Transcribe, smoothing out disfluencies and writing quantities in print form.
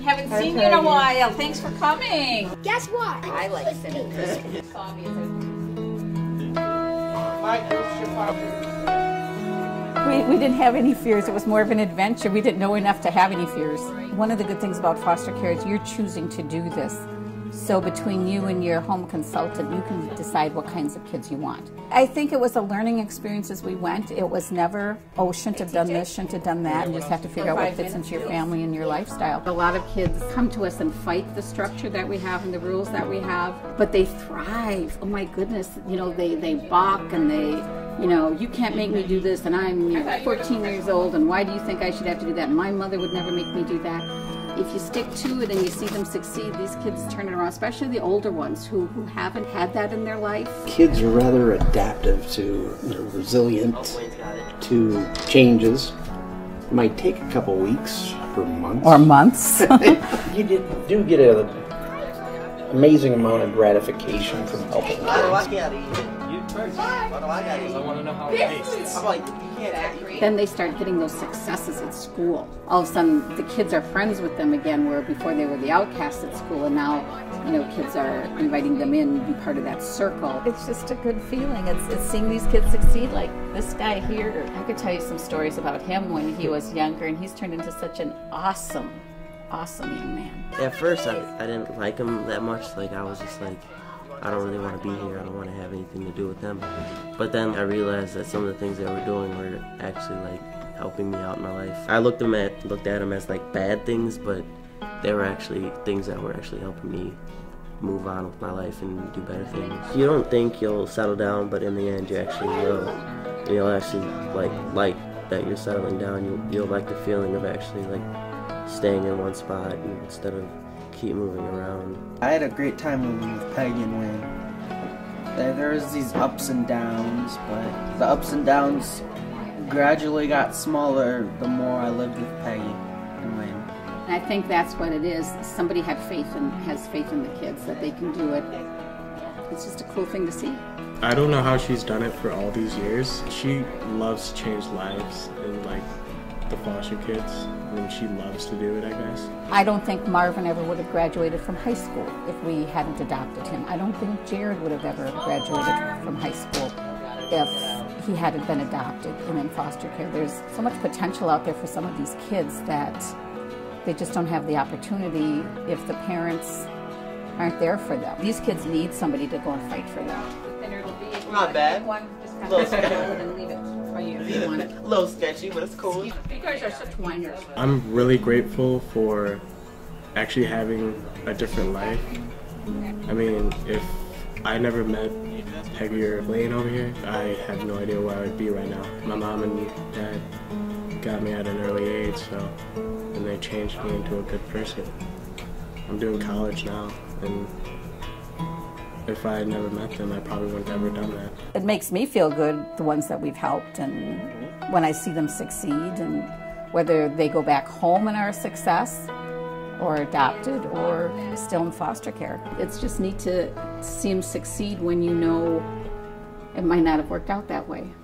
Haven't seen you in a while. Thanks for coming. Guess what? I like singing Christmas. Saw me as We didn't have any fears. It was more of an adventure. We didn't know enough to have any fears. One of the good things about foster care is you're choosing to do this. So between you and your home consultant, you can decide what kinds of kids you want. I think it was a learning experience as we went. It was never, oh, shouldn't have done this, shouldn't have done that. You just have to figure out what fits into your family and your lifestyle. A lot of kids come to us and fight the structure that we have and the rules that we have, but they thrive. Oh my goodness, you know, they balk and they, you know, you can't make me do this, and I'm 14 years old, and why do you think I should have to do that? My mother would never make me do that. If you stick to it and you see them succeed, these kids turn it around, especially the older ones who haven't had that in their life. Kids are rather adaptive to, resilient to changes. It might take a couple weeks or months. Or months. You do get an amazing amount of gratification from helping kids. I want to know how it tastes. Then they start getting those successes at school. All of a sudden, the kids are friends with them again, where before they were the outcasts at school, and now, you know, kids are inviting them in to be part of that circle. It's just a good feeling. It's seeing these kids succeed, like this guy here. I could tell you some stories about him when he was younger, and he's turned into such an awesome young man. At first, I didn't like him that much. Like, I was just like, I don't really want to be here. I don't want to have anything to do with them. But then I realized that some of the things they were doing were actually like helping me out in my life. I looked at them as like bad things, but they were actually things that were actually helping me move on with my life and do better things. You don't think you'll settle down, but in the end you actually will. And you'll actually like that you're settling down. You'll like the feeling of actually like staying in one spot instead of keep moving around. I had a great time living with Peggy and Wayne. There was these ups and downs, but the ups and downs gradually got smaller the more I lived with Peggy and Wayne. And I think that's what it is. Somebody has faith in the kids that they can do it. It's just a cool thing to see. I don't know how she's done it for all these years. She loves to change lives and like the foster kids, and she loves to do it, I guess. I don't think Marvin ever would have graduated from high school if we hadn't adopted him. I don't think Jared would have ever graduated from high school if he hadn't been adopted and in foster care. There's so much potential out there for some of these kids that they just don't have the opportunity if the parents aren't there for them. These kids need somebody to go and fight for them. Not bad. Just kind of hold it and leave it for you if you want it. A little sketchy, but it's cool. You guys are such whiners. I'm really grateful for actually having a different life. I mean, if I never met Peggy or Wayne over here, I have no idea where I would be right now. My mom and dad got me at an early age, and they changed me into a good person. I'm doing college now, and if I had never met them, I probably wouldn't have ever done that. It makes me feel good, the ones that we've helped, and when I see them succeed, and whether they go back home and are a success, or adopted, or still in foster care. It's just neat to see them succeed when you know it might not have worked out that way.